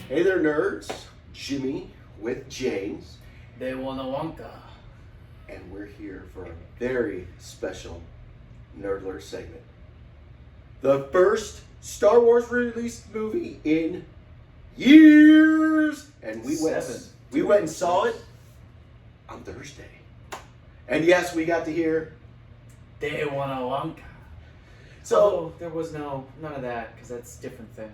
Hey there, nerds. Jimmy with James. They want a Wonka. And we're here for a very special Nerdler segment. The first Star Wars released movie in years. And we went and saw it on Thursday. And yes, we got to hear They want a Wonka. So there was none of that, because that's a different thing.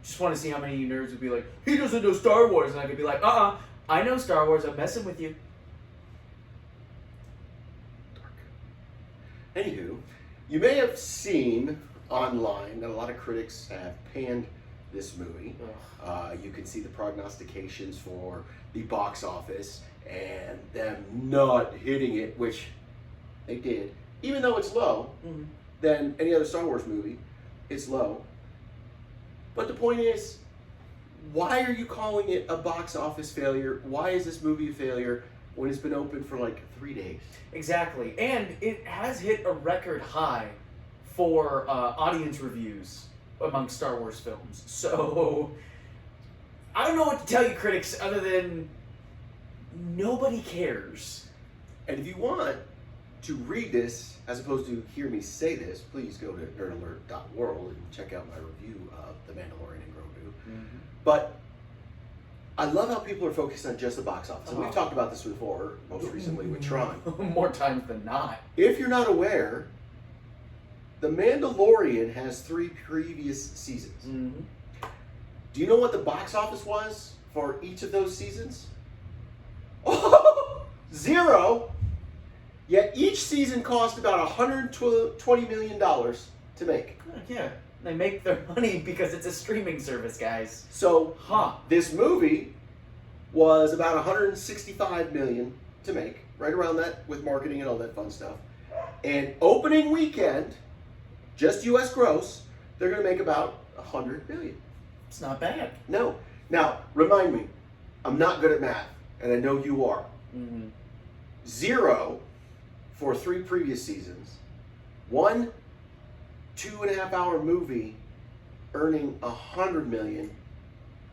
Just want to see how many of you nerds would be like, he doesn't know Star Wars, and I could be like, I know Star Wars, I'm messing with you. Anywho, you may have seen online that a lot of critics have panned this movie. You can see the prognostications for the box office and them not hitting it, which they did. Even though it's low than any other Star Wars movie, it's low. But the point is, why are you calling it a box office failure? Why is this movie a failure when it's been open for like 3 days? Exactly. And it has hit a record high for audience reviews among Star Wars films. So, I don't know what to tell you, critics, other than nobody cares. And if you want to read this, as opposed to hear me say this, please go to nerdalert.world and check out my review of The Mandalorian Grogu. But I love how people are focused on just the box office. And we've talked about this before, most recently with Tron. More times than not. If you're not aware, The Mandalorian has 3 previous seasons. Do you know what the box office was for each of those seasons? 0! Yet each season cost about $120 million to make. Yeah, they make their money because it's a streaming service, guys. So, this movie was about $165 million to make, right around that, with marketing and all that fun stuff. And opening weekend, just U.S. gross, they're going to make about $100 million. It's not bad. No. Now, remind me, I'm not good at math, and I know you are. 0 for 3 previous seasons. 1 2.5-hour movie earning $100 million.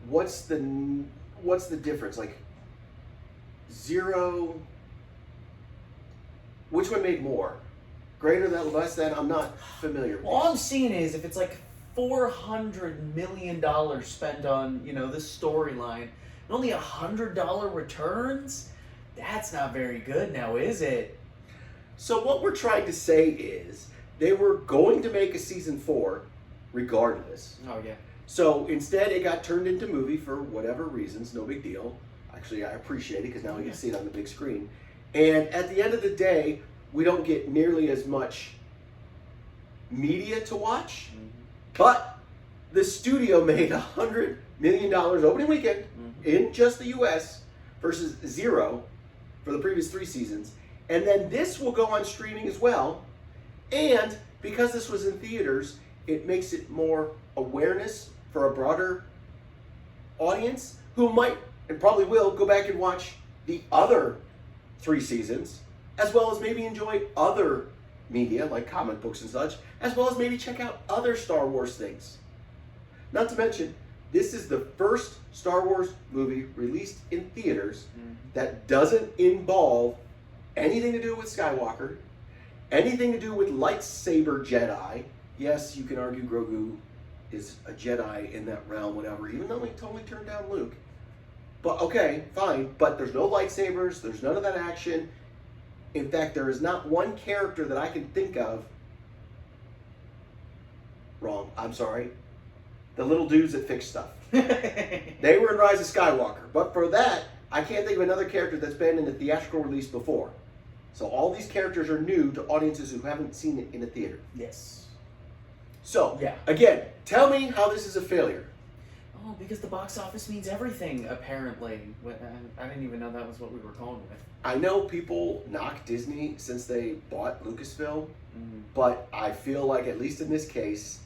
What's the difference? Like 0. Which one made more? Greater than, less than? I'm not familiar. All I'm seeing is if it's like $400 million spent on this storyline, and only $100 returns. That's not very good now, is it? So what we're trying to say is they were going to make a season 4 regardless. Oh, yeah. So instead it got turned into movie for whatever reasons, no big deal. Actually, I appreciate it because now we get to see it on the big screen. And at the end of the day, we don't get nearly as much media to watch. But the studio made $100 million opening weekend in just the U.S. versus 0 for the previous 3 seasons. And then this will go on streaming as well. And because this was in theaters, it makes it more awareness for a broader audience who might, and probably will, go back and watch the other 3 seasons, as well as maybe enjoy other media like comic books and such, as well as maybe check out other Star Wars things. Not to mention, this is the first Star Wars movie released in theaters that doesn't involve anything to do with Skywalker, anything to do with lightsaber Jedi. Yes, you can argue Grogu is a Jedi in that realm, whatever, even though he totally turned down Luke. But okay, fine, but there's no lightsabers, there's none of that action. In fact, there is not one character that I can think of. Wrong, I'm sorry. The little dudes that fix stuff. They were in Rise of Skywalker. But for that, I can't think of another character that's been in a theatrical release before. So all these characters are new to audiences who haven't seen it in a theater. Yes. So, again, tell me how this is a failure. Oh, because the box office means everything, apparently. I didn't even know that was what we were going with. I know people knock Disney since they bought Lucasfilm, but I feel like, at least in this case,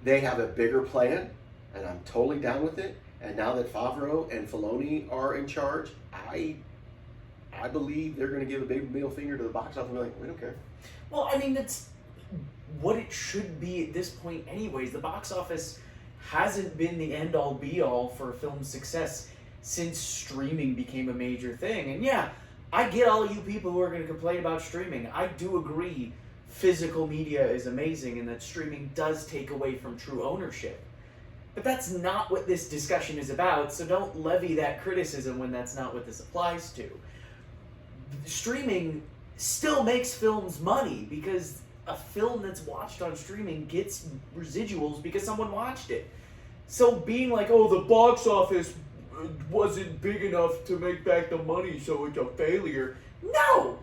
they have a bigger plan, and I'm totally down with it. And now that Favreau and Filoni are in charge, I believe they're going to give a big middle finger to the box office and be like, we don't care. Well, I mean, that's what it should be at this point anyways. The box office hasn't been the end-all be-all for film success since streaming became a major thing. And yeah, I get all you people who are going to complain about streaming. I do agree physical media is amazing and that streaming does take away from true ownership. But that's not what this discussion is about, so don't levy that criticism when that's not what this applies to. Streaming still makes films money because a film that's watched on streaming gets residuals because someone watched it. So being like, oh, the box office wasn't big enough to make back the money, so it's a failure. No!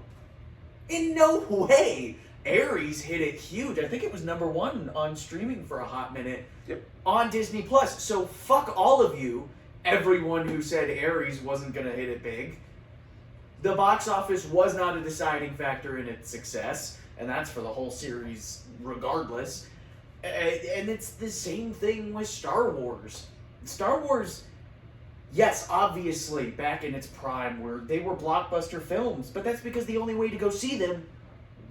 In no way! Ares hit it huge. I think it was #1 on streaming for a hot minute. Yep. On Disney Plus. So fuck all of you, everyone who said Ares wasn't gonna hit it big. The box office was not a deciding factor in its success, and that's for the whole series regardless. And it's the same thing with Star Wars. Star Wars, yes, obviously, back in its prime, they were blockbuster films, but that's because the only way to go see them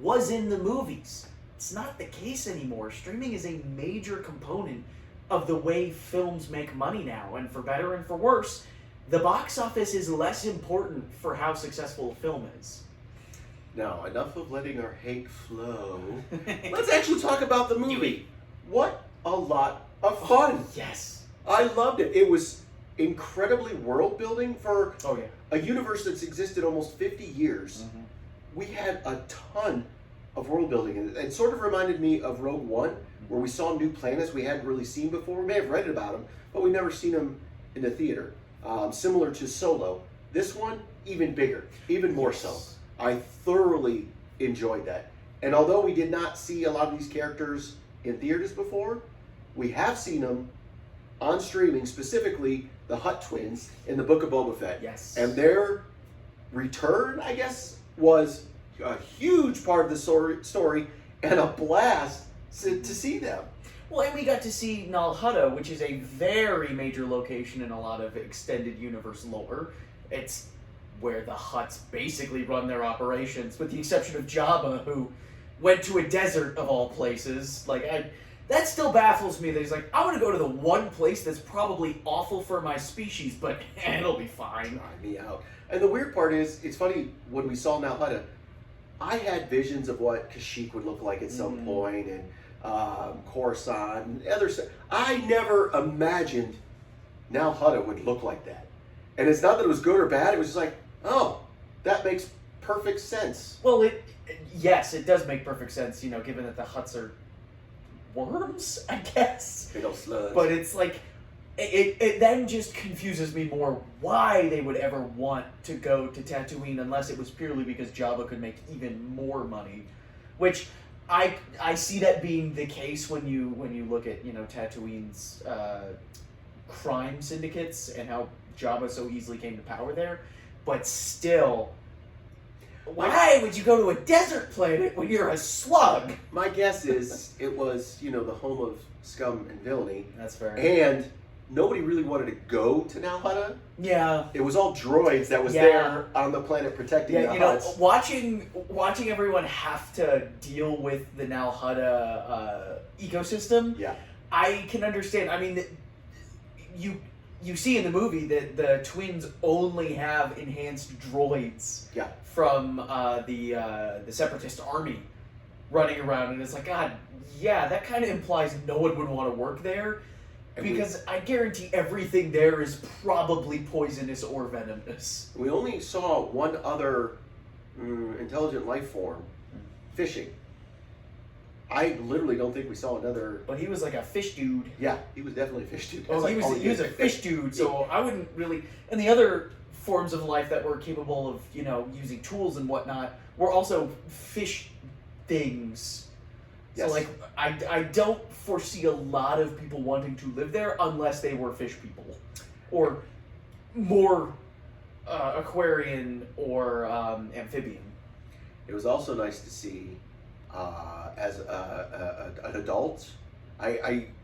was in the movies. It's not the case anymore. Streaming is a major component of the way films make money now, and for better and for worse, the box office is less important for how successful a film is. Now, enough of letting our hate flow. Let's actually talk about the movie. What a lot of fun. Yes. I loved it. It was incredibly world building for Oh, yeah. a universe that's existed almost 50 years. Mm-hmm. We had a ton of world building, and it sort of reminded me of Rogue One, where we saw new planets we hadn't really seen before. We may have read about them, but we never seen them in the theater. Similar to Solo. This one, even bigger, even more so. I thoroughly enjoyed that. And although we did not see a lot of these characters in theaters before, we have seen them on streaming, specifically the Hutt Twins in the Book of Boba Fett. Yes. And their return, I guess, was a huge part of the story and a blast to see them. Well, and we got to see Nal Hutta, which is a very major location in a lot of extended universe lore. It's where the Hutts basically run their operations, with the exception of Jabba, who went to a desert of all places. That still baffles me that he's like, I want to go to the one place that's probably awful for my species, but it'll be fine. Try me out. And the weird part is, it's funny, when we saw Nal Hutta, I had visions of what Kashyyyk would look like at some point, and Coruscant, and other stuff. I never imagined Nal Hutta would look like that. And it's not that it was good or bad, it was just like, oh, that makes perfect sense. Well, yes, it does make perfect sense, given that the Hutts are worms, I guess. Big old slugs. But it's like, it then just confuses me more why they would ever want to go to Tatooine unless it was purely because Jabba could make even more money, which I see that being the case when you look at Tatooine's crime syndicates and how Jabba so easily came to power there. But still, why would you go to a desert planet when you're a slug? My guess is it was, the home of scum and villainy. That's fair. And nobody really wanted to go to Nal Hutta. Yeah. It was all droids that was there on the planet protecting the Hutts. Watching everyone have to deal with the Nal Hutta ecosystem. Yeah. I can understand. I mean, you see in the movie that the twins only have enhanced droids. Yeah. From the Separatist army running around, and it's like, God, yeah, that kind of implies no one would want to work there. Because I guarantee everything there is probably poisonous or venomous. We only saw one other intelligent life form, fishing. I literally don't think we saw another. But he was like a fish dude. Yeah, he was definitely a fish dude. Oh, he was a fish dude, so I wouldn't really. And the other forms of life that were capable of, using tools and whatnot were also fish things. Yes. So, I don't foresee a lot of people wanting to live there unless they were fish people. Or more aquarian or amphibian. It was also nice to see, as an adult,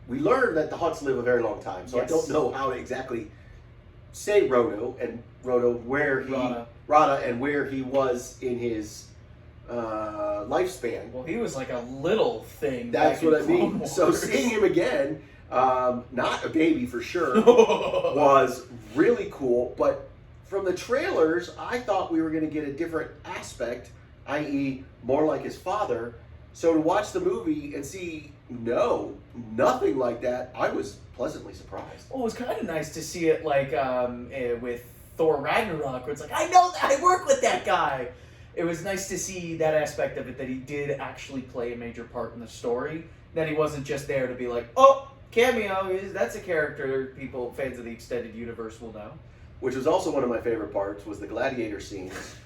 we learned that the Hutts live a very long time, so yes. I don't know how to exactly say Rotta and where he was in his lifespan. Well, he was like a little thing. That's what I mean. Wars. So seeing him again, not a baby for sure, was really cool. But from the trailers, I thought we were going to get a different aspect, i.e. more like his father. So to watch the movie and see, no, nothing like that, I was pleasantly surprised. Well, it was kind of nice to see it like with Thor Ragnarok, where it's like, I know that, I work with that guy. It was nice to see that aspect of it, that he did actually play a major part in the story, that he wasn't just there to be like, oh, cameo, that's a character people, fans of the extended universe will know. Which was also one of my favorite parts, was the gladiator scenes,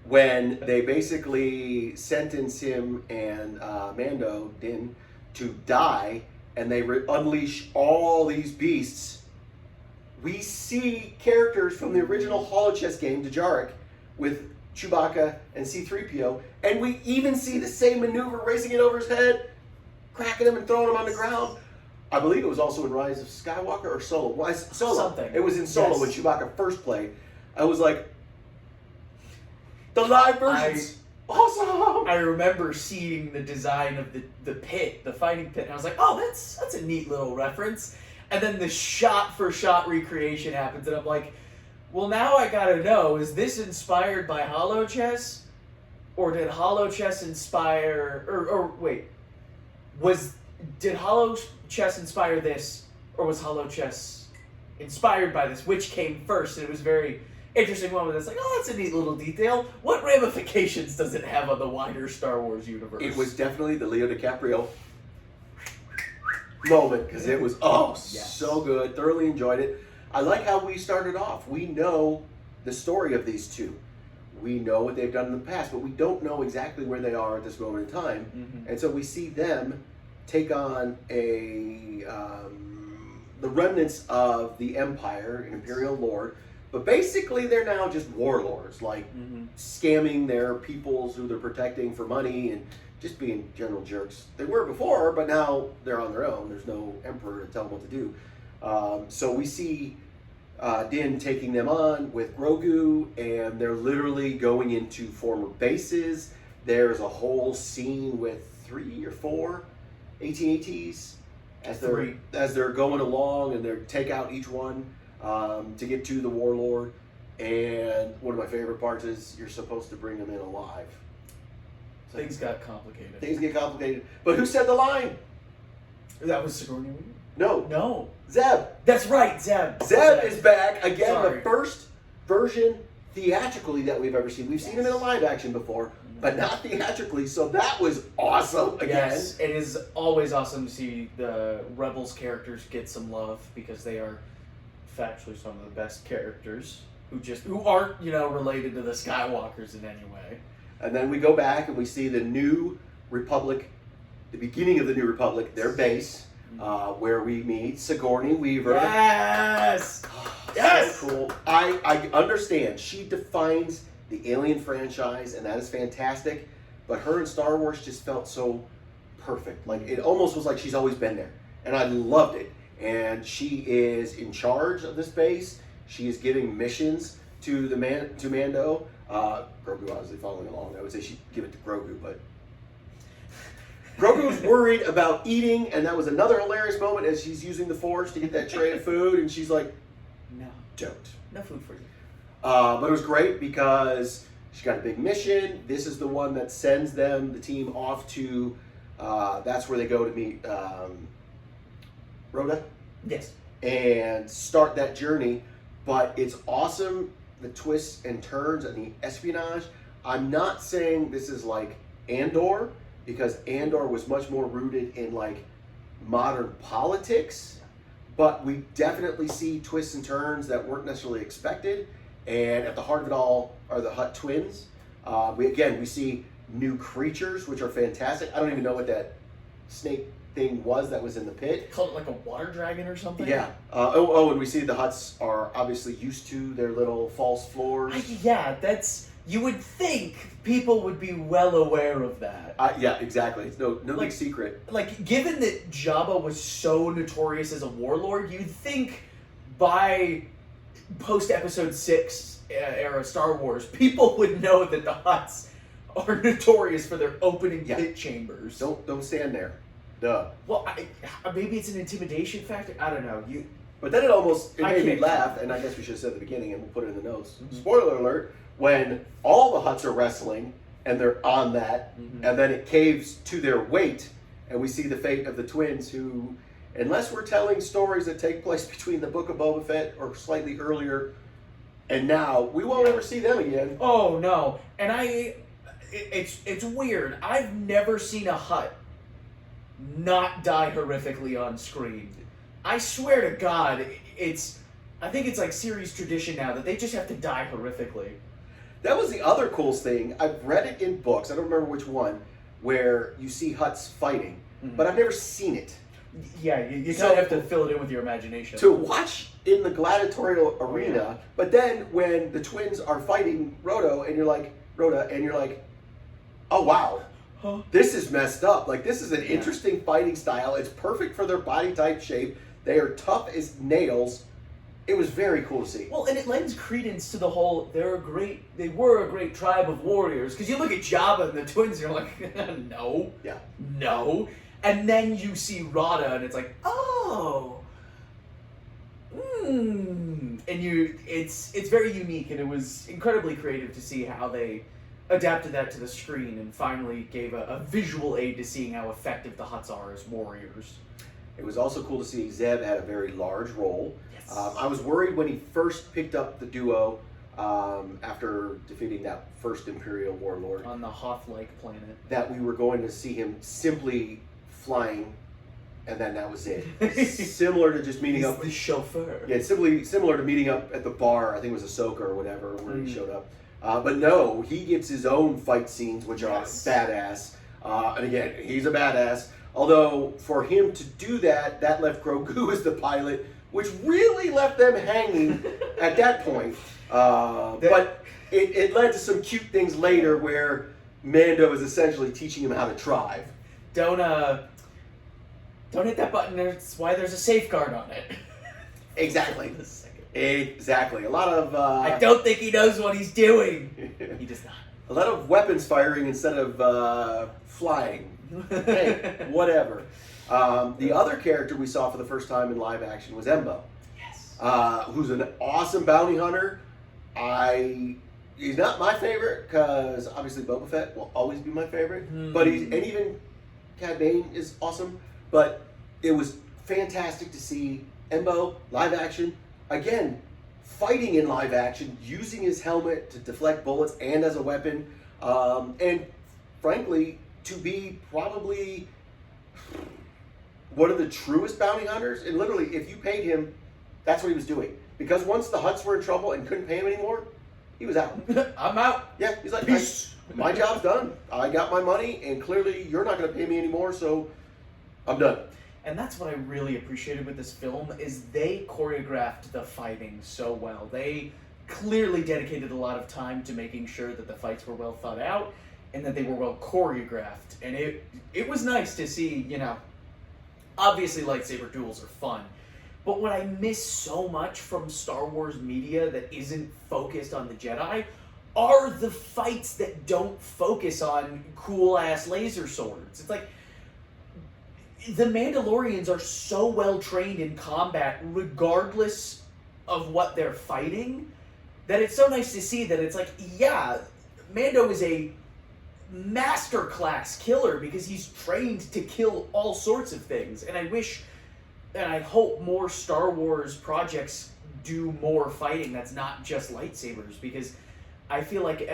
when they basically sentence him and Mando, Din, to die, and they unleash all these beasts. We see characters from the original holochess game, Dejarik, with Chewbacca and C-3PO, and we even see the same maneuver, raising it over his head, cracking him and throwing him on the ground. I believe it was also in Rise of Skywalker or Solo. Solo. Something. It was in Solo, yes. when Chewbacca first played. I was like, the live version's awesome! I remember seeing the design of the pit, the fighting pit, and I was like, oh, that's a neat little reference. And then the shot-for-shot recreation happens, and I'm like, well, now I gotta know, is this inspired by holochess? Or did holochess inspire... Or wait, did holochess inspire this, or was holochess inspired by this? Which came first? And it was very interesting moment. It's like, oh, that's a neat little detail. What ramifications does it have on the wider Star Wars universe? It was definitely the Leo DiCaprio moment, because it was, so good. Thoroughly enjoyed it. I like how we started off. We know the story of these two. We know what they've done in the past, but we don't know exactly where they are at this moment in time. Mm-hmm. And so we see them take on the remnants of the Empire, an Imperial lord. But basically, they're now just warlords, like scamming their peoples who they're protecting for money and just being general jerks. They were before, but now they're on their own. There's no emperor to tell them what to do. So we see Din taking them on with Grogu, and they're literally going into former bases. There's a whole scene with 3 or 4 AT-ATs as they're going along, and they take out each one to get to the warlord. And one of my favorite parts is you're supposed to bring them in alive. So Things got complicated. Things get complicated. But who said the line? That was Sigourney Weaver? No. Zeb. That's right, Zeb. Zeb is back again. Sorry. The first version theatrically that we've ever seen. We've seen him in a live action before, but not theatrically. So that was awesome again. Yes, it is always awesome to see the Rebels characters get some love, because they are factually some of the best characters who aren't, related to the Skywalkers in any way. And then we go back and we see the New Republic, the beginning of the New Republic, their base, where we meet Sigourney Weaver. Yes! Yes! So cool. I understand. She defines the Alien franchise, and that is fantastic. But her in Star Wars just felt so perfect. Like, it almost was like she's always been there. And I loved it. And she is in charge of this base. She is giving missions to Mando. Grogu obviously following along. I would say she'd give it to Grogu, but Grogu's worried about eating, and that was another hilarious moment as she's using the Force to get that tray of food, and she's like, No. don't. No food for you. But it was great because she got a big mission. This is the one that sends the team off to, that's where they go to meet Rotta. Yes. And start that journey. But it's awesome, the twists and turns and the espionage. I'm not saying this is like Andor, because Andor was much more rooted in like modern politics, but we definitely see twists and turns that weren't necessarily expected. And at the heart of it all are the Hutt Twins. We see new creatures, which are fantastic. I don't even know what that snake thing was that was in the pit. Called it like a water dragon or something? Yeah. And we see the Hutts are obviously used to their little false floors. You would think people would be well aware of that. Yeah, exactly. It's no big secret. Like, given that Jabba was so notorious as a warlord, you'd think by post-Episode 6 era Star Wars, people would know that the Hutts are notorious for their opening pit chambers. Don't stand there. Duh. Well, maybe it's an intimidation factor. I don't know. But then it made me can't laugh, and I guess we should have said at the beginning, and we'll put it in the notes. Spoiler alert, when all the Hutts are wrestling, and they're on that, and then it caves to their weight, and we see the fate of the twins who, unless we're telling stories that take place between the Book of Boba Fett or slightly earlier, and now, we won't ever see them again. Oh, no. And it's weird. I've never seen a Hutt not die horrifically on screen. I swear to God, I think it's like series tradition now that they just have to die horrifically. That was the other coolest thing. I've read it in books, I don't remember which one, where you see Hutts fighting, but I've never seen it. Yeah, you kind of have to fill it in with your imagination. To watch in the gladiatorial arena, but then when the twins are fighting Rotta, and you're like, oh wow, this is messed up. Like, this is an interesting fighting style. It's perfect for their body type shape. They are tough as nails. It was very cool to see. Well, and it lends credence to the whole, they were a great tribe of warriors. Because you look at Jabba and the twins, and you're like, no. Yeah. No. And then you see Rotta, and it's like, oh. And it's very unique, and it was incredibly creative to see how they adapted that to the screen and finally gave a visual aid to seeing how effective the Hutts are as warriors. It was also cool to see Zeb had a very large role. Yes. I was worried when he first picked up the duo after defeating that first Imperial warlord On the Hoth-like planet. that we were going to see him simply flying, and then that was it. Similar to just meeting He's up. the chauffeur. Yeah, it's similar to meeting up at the bar. I think it was Ahsoka or whatever where he showed up. But no, he gets his own fight scenes, which are badass. And again, he's a badass. Although, for him to do that left Grogu as the pilot, which really left them hanging at that point. But it led to some cute things later where Mando is essentially teaching him how to drive. Don't hit that button. That's why there's a safeguard on it. Exactly. Exactly. A lot of... I don't think he knows what he's doing. He does not. A lot of weapons firing instead of flying. Hey, whatever. The other character we saw for the first time in live action was Embo. Yes. Who's an awesome bounty hunter. He's not my favorite because obviously Boba Fett will always be my favorite. But even Cad Bane is awesome. But it was fantastic to see Embo live action again, fighting in live action, using his helmet to deflect bullets and as a weapon, and frankly, to be probably one of the truest bounty hunters. And literally, if you paid him, that's what he was doing. Because once the Hutts were in trouble and couldn't pay him anymore, he was out. I'm out. Yeah, he's like, Peace. My job's done. I got my money, and clearly you're not going to pay me anymore, so I'm done. And that's what I really appreciated with this film is they choreographed the fighting so well. They clearly dedicated a lot of time to making sure that the fights were well thought out and that they were well choreographed. And it was nice to see, obviously lightsaber duels are fun. But what I miss so much from Star Wars media that isn't focused on the Jedi are the fights that don't focus on cool-ass laser swords. It's like, the Mandalorians are so well trained in combat, regardless of what they're fighting, that it's so nice to see that it's like, yeah, Mando is a masterclass killer because he's trained to kill all sorts of things. And I wish, and I hope more Star Wars projects do more fighting that's not just lightsabers, because I feel like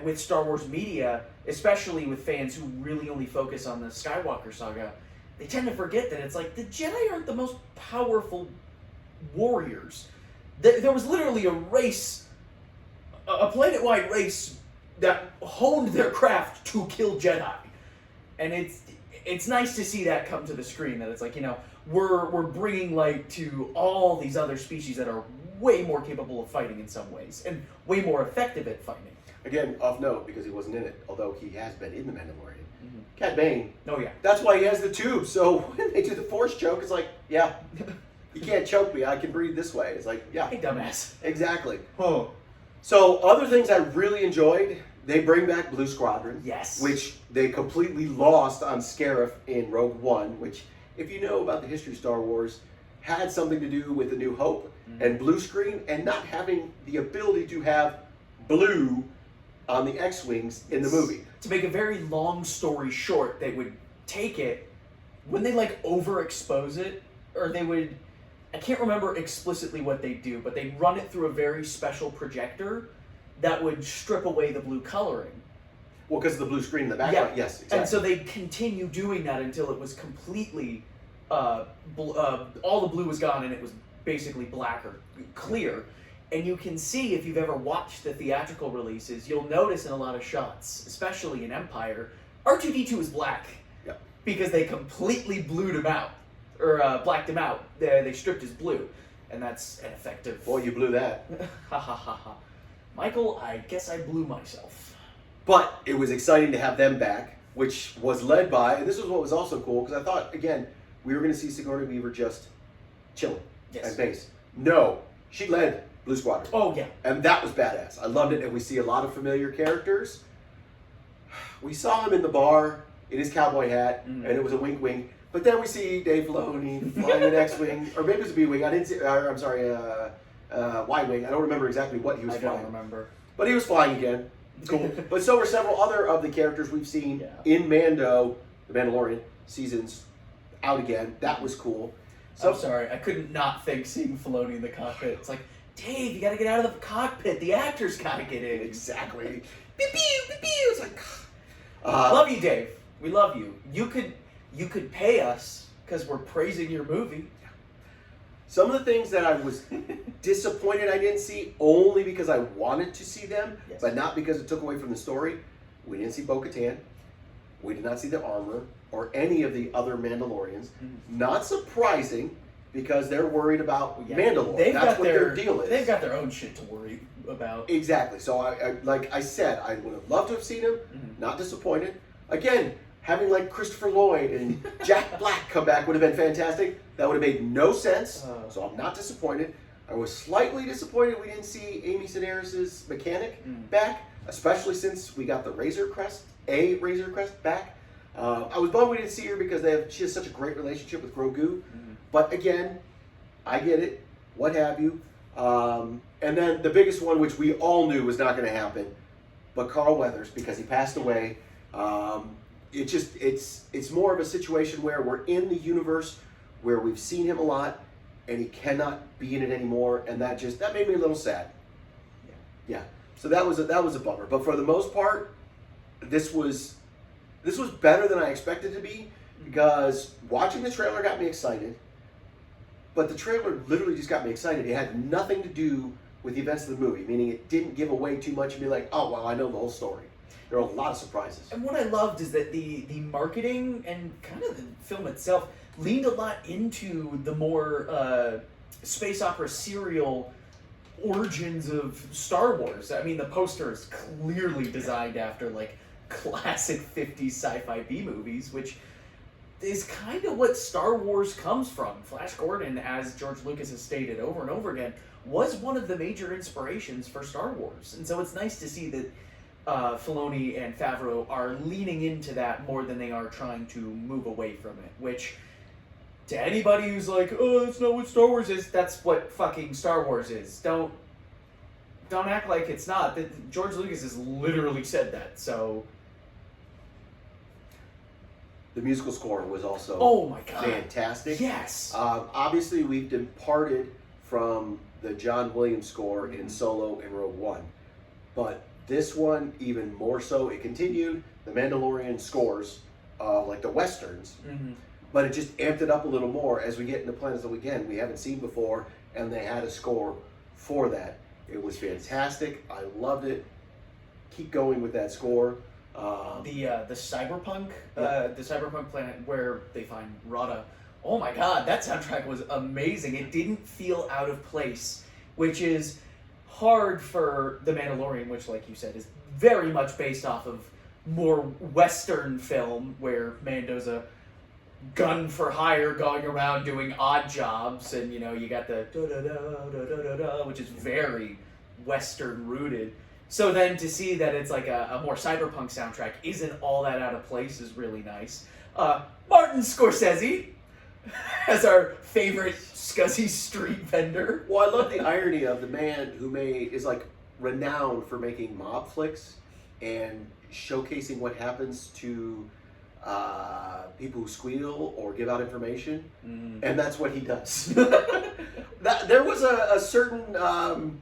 with Star Wars media, especially with fans who really only focus on the Skywalker saga, they tend to forget that it's like the Jedi aren't the most powerful warriors. There was literally a race, a planet-wide race that honed their craft to kill Jedi, and it's nice to see that come to the screen. That it's like, we're bringing light to all these other species that are way more capable of fighting in some ways and way more effective at fighting. Again, off note, because he wasn't in it, although he has been in The Mandalorian. Cad Bane. Oh, yeah. That's why he has the tube. So when they do the Force choke, it's like, yeah, you can't choke me. I can breathe this way. It's like, yeah. Hey, dumbass. Exactly. Oh. So other things I really enjoyed, They bring back Blue Squadron. Yes. Which they completely lost on Scarif in Rogue One, which, if you know about the history of Star Wars, had something to do with A New Hope and blue screen and not having the ability to have blue on the X-Wings in the movie. To make a very long story short, they would take it, when they like overexpose it, or they would, I can't remember explicitly what they do, but they run it through a very special projector that would strip away the blue coloring. Well, because of the blue screen in the background. Yeah. Yes, exactly. And so they continue doing that until it was completely, all the blue was gone and it was basically black or clear. And you can see, if you've ever watched the theatrical releases, you'll notice in a lot of shots, especially in Empire, R2-D2 is black. Yep. Because they completely blued him out, or blacked him out. They stripped his blue. And that's an effective... Boy, you blew that. Ha ha ha ha. Michael, I guess I blew myself. But it was exciting to have them back, which was led by, and this was what was also cool, because I thought, again, we were going to see Sigourney Weaver just chilling at base. No, she led Blue Squadron. Oh, yeah. And that was badass. I loved it, and we see a lot of familiar characters. We saw him in the bar in his cowboy hat, and it was a wink wink. But then we see Dave Filoni flying an X-Wing, or maybe it was a B-Wing. I didn't see, I'm sorry, Y-Wing. I don't remember exactly what he was flying. I don't remember. But he was flying again. Cool. But so were several other of the characters we've seen in Mando, the Mandalorian, seasons out again. That was cool. So, I'm sorry, I couldn't not think seeing Filoni in the cockpit. It's like, Dave, you gotta get out of the cockpit. The actors gotta get in. Exactly. Pew, pew, pew, pew. It's like... love you, Dave. We love you. You could pay us because we're praising your movie. Some of the things that I was disappointed I didn't see, only because I wanted to see them, but not because it took away from the story. We didn't see Bo-Katan. We did not see the armor or any of the other Mandalorians. Not surprising, because they're worried about Mandalore. That's what their deal is. They've got their own shit to worry about. Exactly. So, I like I said, I would have loved to have seen him. Not disappointed. Again, having like Christopher Lloyd and Jack Black come back would have been fantastic. That would have made no sense. So I'm not disappointed. I was slightly disappointed we didn't see Amy Sedaris' mechanic back, especially since we got the Razor Crest back. I was bummed we didn't see her because she has such a great relationship with Grogu. But again, I get it. What have you. And then the biggest one, which we all knew was not going to happen, but Carl Weathers, because he passed away. It's more of a situation where we're in the universe where we've seen him a lot, and he cannot be in it anymore, and that made me a little sad. Yeah. So that was a bummer. But for the most part, this was better than I expected it to be, because watching the trailer got me excited. But the trailer literally just got me excited. It had nothing to do with the events of the movie, meaning it didn't give away too much and be like, oh, well, I know the whole story. There are a lot of surprises. And what I loved is that the marketing and kind of the film itself leaned a lot into the more space opera serial origins of Star Wars. I mean, the poster is clearly designed after like classic 50s sci-fi B movies, which is kind of what Star Wars comes from. Flash Gordon, as George Lucas has stated over and over again, was one of the major inspirations for Star Wars. And so it's nice to see that Filoni and Favreau are leaning into that more than they are trying to move away from it, which, to anybody who's like, oh, that's not what Star Wars is, that's what fucking Star Wars is. Don't act like it's not. George Lucas has literally said that, so... The musical score was also fantastic. Yes. Obviously, we've departed from the John Williams score in Solo and Rogue One, but this one even more so. It continued the Mandalorian scores, like the westerns, but it just amped it up a little more as we get into planets that we haven't seen before, and they had a score for that. It was fantastic. I loved it. Keep going with that score. The cyberpunk planet where they find Rotta. Oh my god, that soundtrack was amazing. It didn't feel out of place, which is hard for The Mandalorian, which, like you said, is very much based off of more Western film, where Mando's a gun for hire going around doing odd jobs, and you got the da-da-da, da-da-da-da, which is very Western rooted. So then to see that it's like a more cyberpunk soundtrack isn't all that out of place is really nice. Martin Scorsese as our favorite scuzzy street vendor. Well, I love the irony of the man who is like renowned for making mob flicks and showcasing what happens to people who squeal or give out information, and that's what he does. There was a certain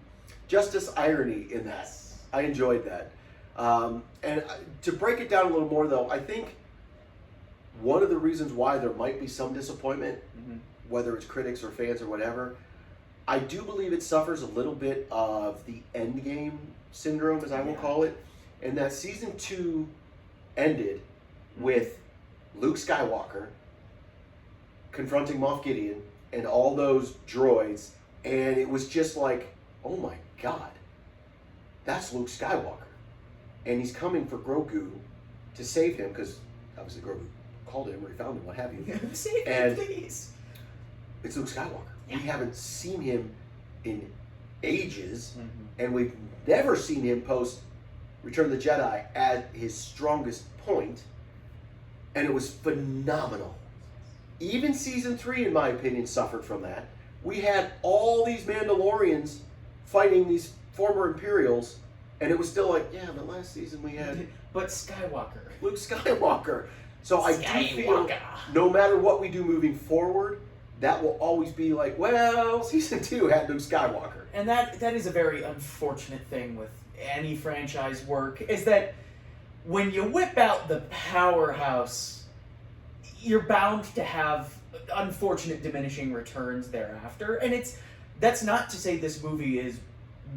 justice irony in that. I enjoyed that. And to break it down a little more, though, I think one of the reasons why there might be some disappointment, whether it's critics or fans or whatever, I do believe it suffers a little bit of the endgame syndrome, as I will call it, and that season 2 ended with Luke Skywalker confronting Moff Gideon and all those droids, and it was just like, oh my god, that's Luke Skywalker. And he's coming for Grogu to save him, because obviously Grogu called him or he found him, what have you. Save and me, please. It's Luke Skywalker. Yeah. We haven't seen him in ages, and we've never seen him post Return of the Jedi at his strongest point, and it was phenomenal. Even season 3, in my opinion, suffered from that. We had all these Mandalorians fighting these former Imperials, and it was still like, yeah, but last season we had But Skywalker. Luke Skywalker. So I do feel, no matter what we do moving forward, that will always be like, well, season 2 had Luke Skywalker. And that is a very unfortunate thing with any franchise work, is that when you whip out the powerhouse, you're bound to have unfortunate diminishing returns thereafter. And that's not to say this movie is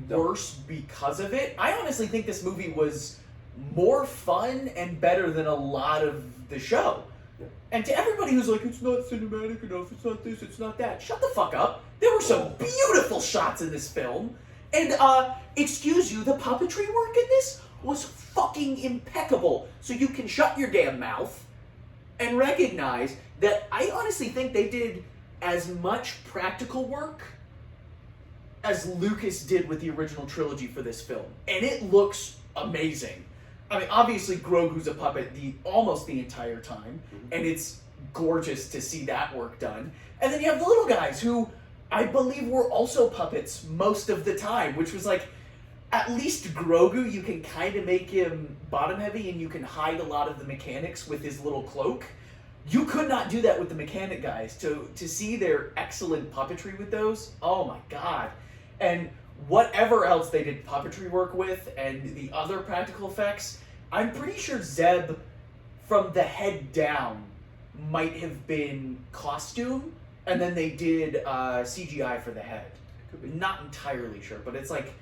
worse because of it. I honestly think this movie was more fun and better than a lot of the show. Yeah. And to everybody who's like, it's not cinematic enough, it's not this, it's not that, shut the fuck up. There were some beautiful shots in this film. And, excuse you, the puppetry work in this was fucking impeccable. So you can shut your damn mouth and recognize that I honestly think they did as much practical work as Lucas did with the original trilogy for this film. And it looks amazing. I mean, obviously Grogu's a puppet almost the entire time, and it's gorgeous to see that work done. And then you have the little guys who I believe were also puppets most of the time, which was like, at least Grogu, you can kind of make him bottom heavy and you can hide a lot of the mechanics with his little cloak. You could not do that with the mechanic guys. To see their excellent puppetry with those, oh my god. And whatever else they did puppetry work with and the other practical effects, I'm pretty sure Zeb, from the head down, might have been costume, and then they did CGI for the head. Not entirely sure, but it's like,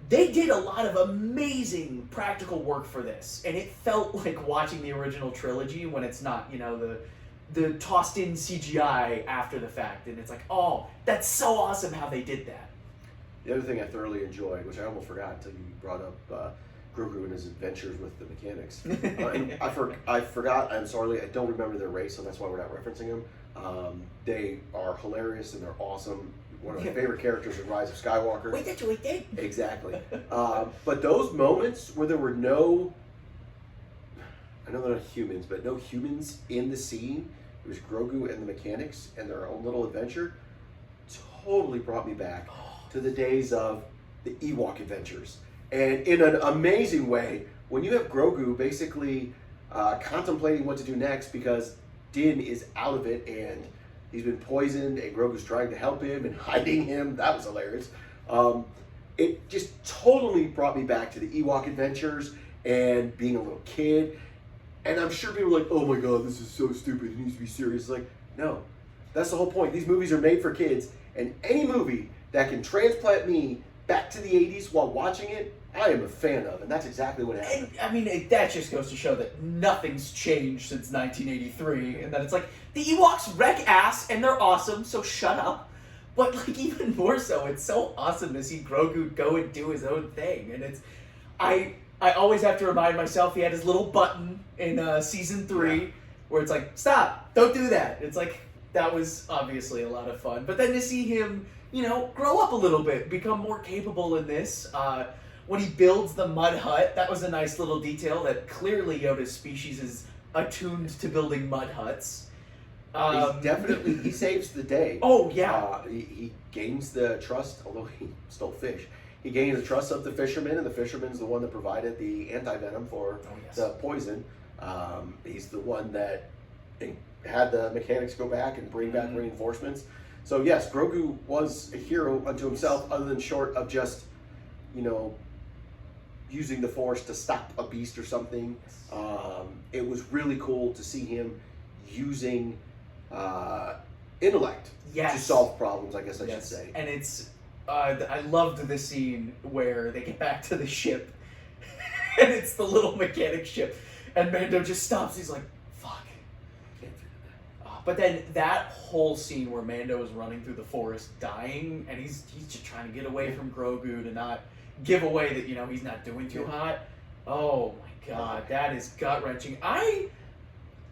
they did a lot of amazing practical work for this, and it felt like watching the original trilogy when it's not, the tossed in CGI after the fact, and it's like, oh, that's so awesome how they did that. The other thing I thoroughly enjoyed, which I almost forgot until you brought up Grogu and his adventures with the mechanics. And I forgot, I'm sorry, I don't remember their race, so that's why we're not referencing them. They are hilarious and they're awesome. One of my favorite characters in Rise of Skywalker. Wait, that's what we did. Exactly. But those moments where there were no, I know they're not humans, but no humans in the scene, it was Grogu and the mechanics and their own little adventure, totally brought me back to the days of the Ewok adventures. And in an amazing way, when you have Grogu basically contemplating what to do next because Din is out of it and he's been poisoned and Grogu's trying to help him and hiding him, that was hilarious. It just totally brought me back to the Ewok adventures and being a little kid. And I'm sure people are like, oh my god, this is so stupid, it needs to be serious. It's like, no, that's the whole point. These movies are made for kids, and any movie that can transplant me back to the 80s while watching it, I am a fan of, and that's exactly what happened. And, I mean, that just goes to show that nothing's changed since 1983, and that it's like, the Ewoks wreck ass, and they're awesome, so shut up. But, like, even more so, it's so awesome to see Grogu go and do his own thing, and it's, I always have to remind myself he had his little button in season 3, where it's like, stop, don't do that. It's like, that was obviously a lot of fun. But then to see him, grow up a little bit, become more capable in this, when he builds the mud hut, that was a nice little detail that clearly Yoda's species is attuned to building mud huts. He saves the day. Oh, yeah. He gains the trust, although he stole fish. He gains the trust of the fisherman, and the fisherman's the one that provided the anti-venom for the poison. He's the one that had the mechanics go back and bring back reinforcements. So yes, Grogu was a hero unto himself, other than short of just, using the Force to stop a beast or something. It was really cool to see him using intellect to solve problems, I guess I should say. And it's, I loved the scene where they get back to the ship, and it's the little mechanic ship, and Mando just stops. He's like, fuck. Can't figure that out. But then that whole scene where Mando is running through the forest dying, and he's just trying to get away from Grogu to not give away that, he's not doing too hot. Oh my god, that is gut-wrenching.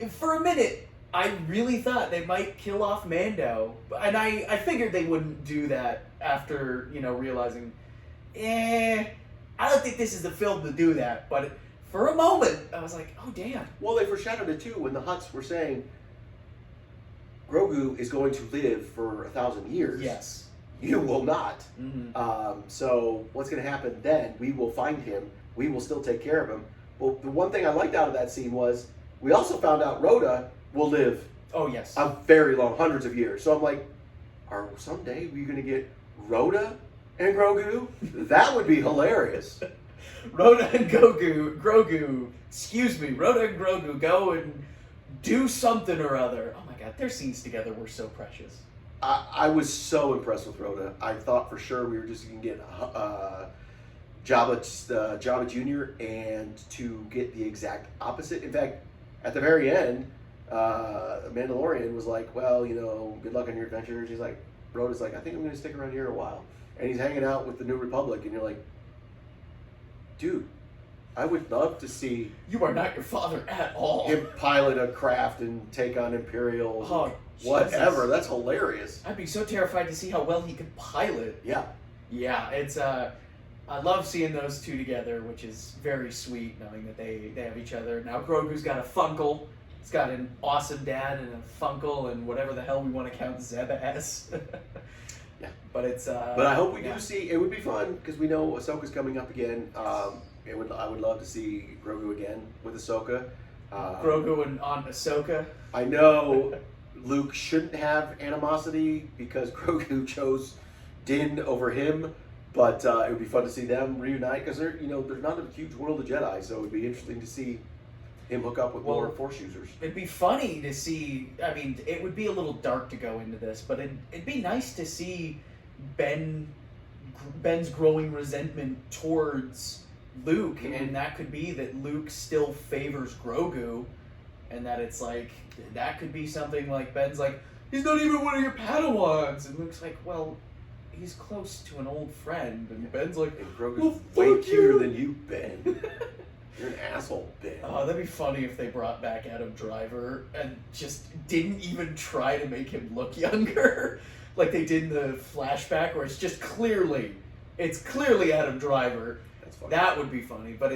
For a minute, I really thought they might kill off Mando, and I figured they wouldn't do that after, realizing, I don't think this is the film to do that, but for a moment, I was like, oh damn. Well, they foreshadowed it too when the Hutts were saying, Grogu is going to live for 1,000 years. Yes. You will not. Mm-hmm. So what's going to happen then? We will find him. We will still take care of him. Well, the one thing I liked out of that scene was we also found out Rotta will live a very long, hundreds of years. So I'm like, someday we're going to get Rotta and Grogu? That would be hilarious. Rotta and Grogu, Rotta and Grogu go and do something or other. Oh my god, their scenes together were so precious. I was so impressed with Rotta. I thought for sure we were just going to get Jabba Jr. and to get the exact opposite. In fact, at the very end, Mandalorian was like, well, good luck on your adventures. He's like, Rotta's like, I think I'm going to stick around here a while. And he's hanging out with the New Republic, and you're like, dude, I would love to see... You are not your father at all. ...him pilot a craft and take on Imperial. Oh, whatever. Jesus. That's hilarious. I'd be so terrified to see how well he could pilot. Yeah. Yeah, it's... I love seeing those two together, which is very sweet, knowing that they have each other. Now Grogu's got a Funkle. He's got an awesome dad and a Funkle and whatever the hell we want to count Zeb as. Yeah. But it's... but I hope we do see... It would be fun, because we know Ahsoka's coming up again. I would love to see Grogu again with Ahsoka. Grogu and Aunt Ahsoka. I know Luke shouldn't have animosity because Grogu chose Din over him, but it would be fun to see them reunite because there's not a huge world of Jedi, so it would be interesting to see him hook up with more Force users. It'd be funny to see. I mean, it would be a little dark to go into this, but it'd be nice to see Ben's growing resentment towards Luke, and that could be that Luke still favors Grogu, and that it's like, that could be something like Ben's like, he's not even one of your Padawans, and Luke's like, well, he's close to an old friend, and Ben's like, and Grogu's way cuter than you, Ben. You're an asshole, Ben. Oh, that'd be funny if they brought back Adam Driver and just didn't even try to make him look younger, like they did in the flashback, where it's clearly Adam Driver. That's funny. That would be funny, but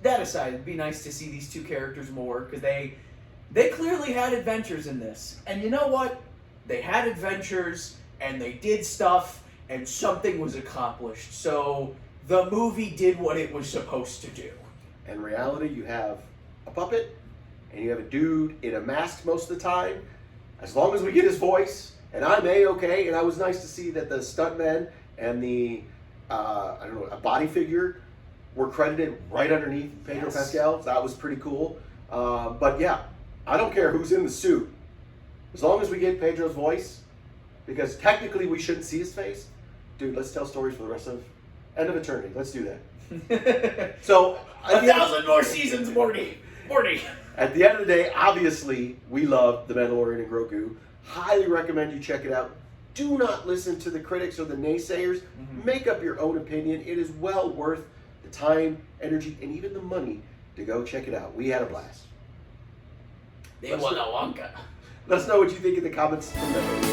that aside, it'd be nice to see these two characters more, because they clearly had adventures in this. And you know what? They had adventures, and they did stuff, and something was accomplished. So the movie did what it was supposed to do. In reality, you have a puppet, and you have a dude in a mask most of the time. As long as we get his voice, and I'm A-okay, and I was nice to see that the stuntmen and the, a body figure were credited right underneath Pedro Pascal. That was pretty cool. But yeah, I don't care who's in the suit. As long as we get Pedro's voice, because technically we shouldn't see his face. Dude, let's tell stories for the rest of end of eternity. Let's do that. So 1,000 more seasons, Morty. At the end of the day, obviously, we love The Mandalorian and Grogu. Highly recommend you check it out. Do not listen to the critics or the naysayers. Make up your own opinion. It is well worth the time, energy, and even the money to go check it out. We had a blast. They want a Wonka. Let us know what you think in the comments below.